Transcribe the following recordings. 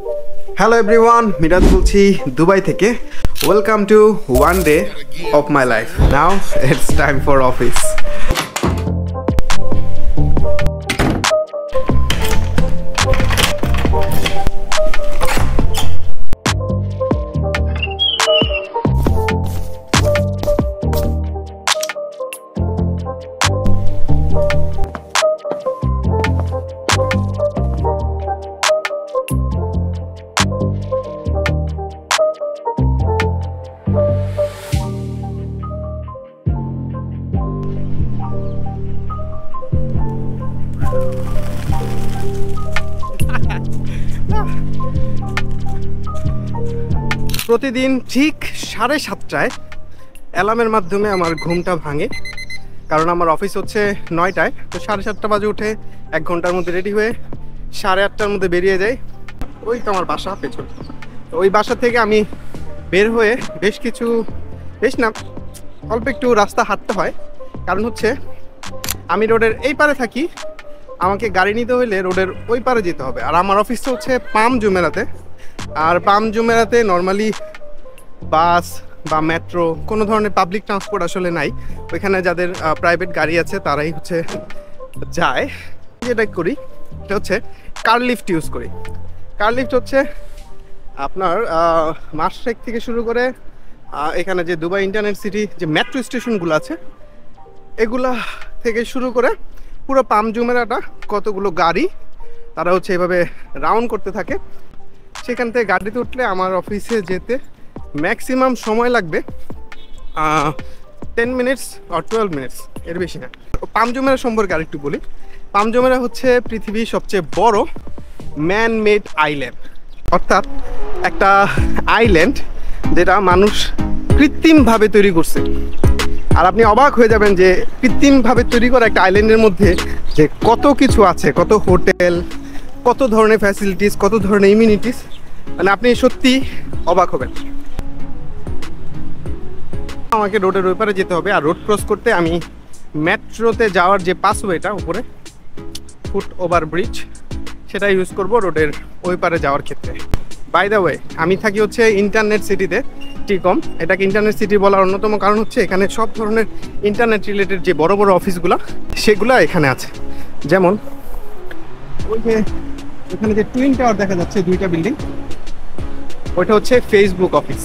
Hello everyone, Miraj বলছি Dubai থেকে। Welcome to one day of my life. Now it's time for office. প্রতিদিন ঠিক 7:30টায় অ্যালার্মের মাধ্যমে আমার ঘুমটা ভাঙে, কারণ আমার অফিস হচ্ছে 9টায়। তো 7:30 বাজে উঠে 1 ঘন্টার মধ্যে রেডি হয়ে 8:30টার মধ্যে বেরিয়ে যাই। ওই তো আমার বাসা পেছন। ওই বাসা থেকে আমি বের হয়ে বেশ না অল্প একটু রাস্তা হাঁটতে হয়, কারণ হচ্ছে আমি রোডের এই পারে থাকি, আমাকে গাড়ি নিতে হলে রোডের ওই পারে যেতে হবে। আর আমার অফিসটা হচ্ছে পাম জুমেরাতে, আর পাম জুমেরাতে নর্মালি বাস বা মেট্রো কোনো ধরনের পাবলিক ট্রান্সপোর্ট আসলে নাই। ওইখানে যাদের প্রাইভেট গাড়ি আছে তারাই হচ্ছে যায়। যেটা করি এটা হচ্ছে কার লিফট ইউজ করি। কার লিফট হচ্ছে আপনার মাসশেক থেকে শুরু করে এখানে যে দুবাই ইন্টারনেট সিটি যে মেট্রো স্টেশনগুলো আছে এগুলা থেকে শুরু করে পুরো পাম জুমেরাটা কতগুলো গাড়ি তারা হচ্ছে এভাবে রাউন্ড করতে থাকে। সেখান থেকে গাড়িতে উঠলে আমার অফিসে যেতে ম্যাক্সিমাম সময় লাগবে 10 মিনিটস আর 12 মিনিটস, এর বেশি না। পাম জুমেরা সম্পর্কে আরেকটু বলি। পাম জুমেরা হচ্ছে পৃথিবীর সবচেয়ে বড় ম্যান মেড আইল্যান্ড, অর্থাৎ একটা আইল্যান্ড যেটা মানুষ কৃত্রিমভাবে তৈরি করছে। আর আপনি অবাক হয়ে যাবেন যে কৃত্রিমভাবে তৈরি করা একটা আইল্যান্ডের মধ্যে যে কত কিছু আছে, কত হোটেল, কত ধরনের ফ্যাসিলিটিস, কত ধরনের ইমিউনিটিস, মানে আপনি সত্যি অবাক হবেন। আমাকে রোডের ওই পারে যেতে হবে, আর রোড ক্রস করতে আমি মেট্রোতে যাওয়ার যে পাসওয়েটা উপরে ফুট ওভার ব্রিজ সেটা ইউজ করব রোডের ওই পারে যাওয়ার ক্ষেত্রে। বাই দ্য ওয়ে, আমি থাকি হচ্ছে ইন্টারনেট সিটিতে, টিকম। এটাকে ইন্টারনেট সিটি বলার অন্যতম কারণ হচ্ছে এখানে সব ধরনের ইন্টারনেট রিলেটেড যে বড় বড় অফিসগুলো সেগুলো এখানে আছে। যেমন ওই যে এখানে যে টুইন টাওয়ার দেখা যাচ্ছে, 2টা বিল্ডিং, ওইটা হচ্ছে ফেসবুক অফিস।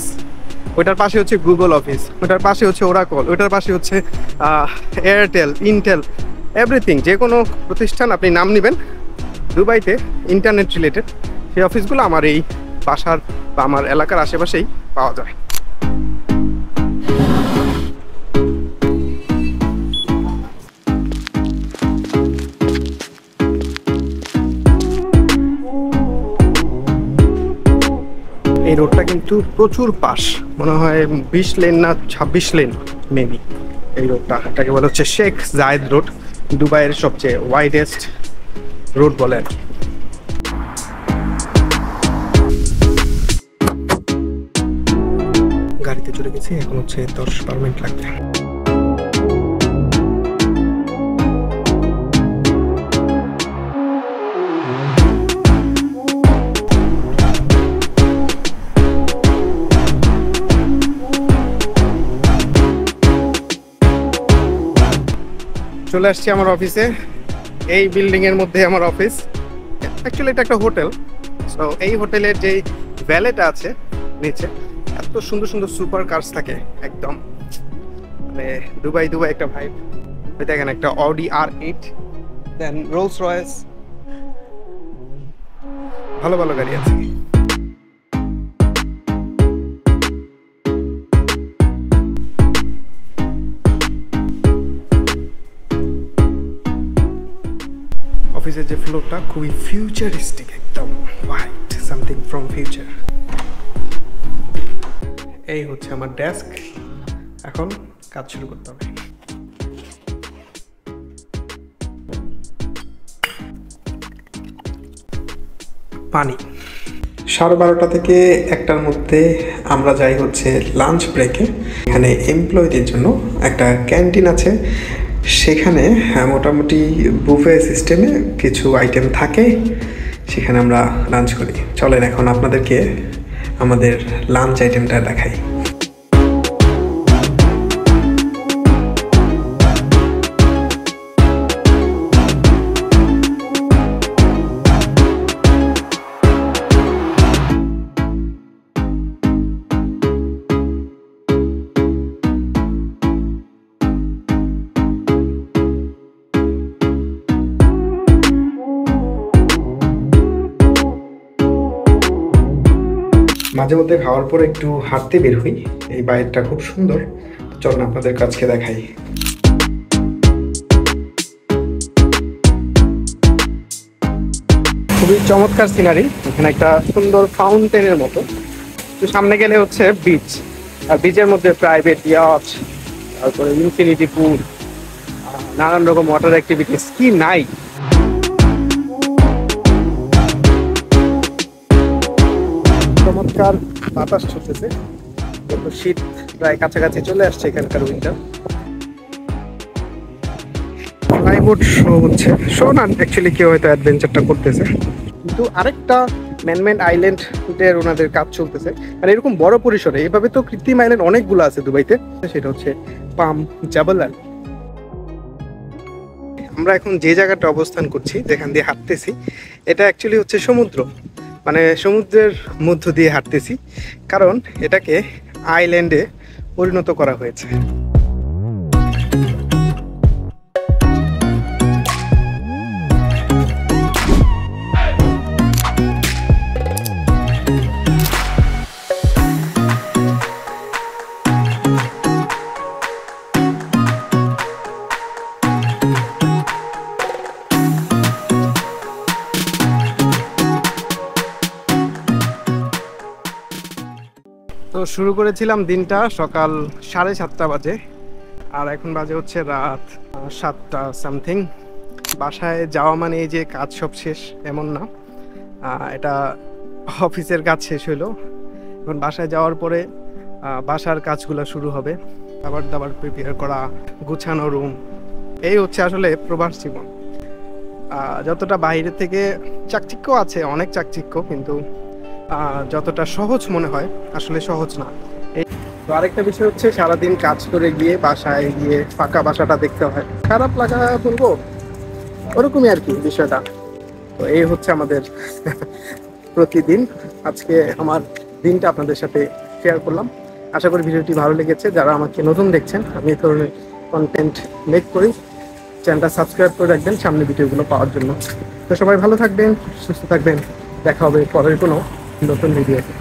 ওইটার পাশে হচ্ছে গুগল অফিস, ওইটার পাশে হচ্ছে ওরাকল, ওইটার পাশে হচ্ছে এয়ারটেল, ইন্টেল, এভরিথিং। যে কোনো প্রতিষ্ঠান আপনি নাম নেবেন দুবাইতে ইন্টারনেট রিলেটেড, সেই অফিসগুলো আমার এই বাসার বা আমার এলাকার আশেপাশেই পাওয়া যায়। এই রোডটা কিন্তু প্রচুর পাশ, মনে হয় 20 লেন না 26 লেন মেবি। এই রোডটা এটাকে বলা হচ্ছে শেখ জায়েদ রোড, দুবাইয়ের সবচেয়ে ওয়াইডেস্ট রোড বলে আর কি। গাড়িতে চলে গেছি, এখন হচ্ছে 10-12 মিনিট লাগবে। চলে আসছি আমার অফিসে। এই বিল্ডিং এর মধ্যে আমার অফিস। অ্যাকচুয়ালি এটা একটা হোটেল। সো এই হোটেলের যে ভ্যালেটা আছে নিচে, এত সুন্দর সুন্দর সুপার কার্স থাকে, একদম মানে দুবাই একটা ভাইব। দেখেন একটা অডি R8, দেন রোলস রয়েস, ভালো ভালো গাড়ি আছে। অফিসের যে ফ্লোরটা খুবই ফিউচারিস্টিক, একদম হোয়াইট, সামথিং ফ্রম ফিউচার। এই হচ্ছে আমার ডেস্ক, এখন কাজ শুরু করতে হবে। পানি 12:30 থেকে 1টার মধ্যে আমরা যাই হচ্ছে লাঞ্চ ব্রেকে। এখানে এমপ্লয়ীদের জন্য একটা ক্যান্টিন আছে, সেখানে মোটামুটি বুফে সিস্টেমে কিছু আইটেম থাকে, সেখানে আমরা লাঞ্চ করি। চলেন এখন আপনাদেরকে আমাদের লাঞ্চ আইটেমটা দেখাই। মাঝে মধ্যে খাওয়ার পর একটু হাঁটতে বের হই, এই বাইরটা খুব সুন্দর। চলুন আপনাদের কাছকে দেখাই। খুবই চমৎকার সিনারি, এখানে একটা সুন্দর ফাউন্টেনের মতো। তো সামনে গেলে হচ্ছে বিচ, আর বিচের মধ্যে প্রাইভেট ইয়ট, তারপরে ইনফিনিটি পুল, নানান রকম ওয়াটার অ্যাক্টিভিটিস, কি নাই। চমৎকার বাতাস চলতেছে, কিন্তু শীত প্রায় কাছাকাছি চলে আসছে এখানকার উইন্টার। ফ্লাইবোট শো হচ্ছে, শো না অ্যাকচুয়ালি কেউ হয়তো অ্যাডভেঞ্চারটা করতেছে, কিন্তু আরেকটা ম্যানমেড আইল্যান্ডের ওনাদের কাজ চলতেছে। মানে এরকম বড় পরিসরে, এইভাবে তো কৃত্রিম আইল্যান্ড অনেকগুলো আছে দুবাইতে, সেটা হচ্ছে পাম জাবাল আল। আমরা এখন যে জায়গাটা অবস্থান করছি, যেখান দিয়ে হাঁটতেছি, এটা অ্যাকচুয়ালি হচ্ছে সমুদ্র, মানে সমুদ্রের মধ্য দিয়ে হাঁটতেছি, কারণ এটাকে আইল্যান্ডে পরিণত করা হয়েছে। তো শুরু করেছিলাম দিনটা সকাল 7:30 বাজে, আর এখন বাজে হচ্ছে রাত 7টা সামথিং। বাসায় যাওয়া মানে এই যে কাজ সব শেষ এমন না, এটা অফিসের কাজ শেষ হলো। এখন বাসায় যাওয়ার পরে বাসার কাজগুলো শুরু হবে, খাবার দাবার প্রিপেয়ার করা, গুছানো রুম। এই হচ্ছে আসলে প্রবাস জীবন। যতটা বাইরে থেকে চাকচিক্য আছে, অনেক চাকচিক্য, কিন্তু যতটা সহজ মনে হয় আসলে সহজ না। তো আরেকটা বিষয় হচ্ছে, সারাদিন কাজ করে গিয়ে বাসায় গিয়ে ফাঁকা বাসাটা দেখতে হয়, খারাপ লাগা বলবো, ওরকমই আর কি বিষয়টা। তো এই হচ্ছে আমাদের প্রতিদিন। আজকে আমার দিনটা আপনাদের সাথে শেয়ার করলাম। আশা করি ভিডিওটি ভালো লেগেছে। যারা আমাকে নতুন দেখছেন, আমি এই ধরনের কন্টেন্ট মেক করি, চ্যানেলটা সাবস্ক্রাইব করে রাখবেন সামনে ভিডিওগুলো পাওয়ার জন্য। তো সবাই ভালো থাকবেন, সুস্থ থাকবেন, দেখা হবে পরের কোনো নতুন ভিডিওতে।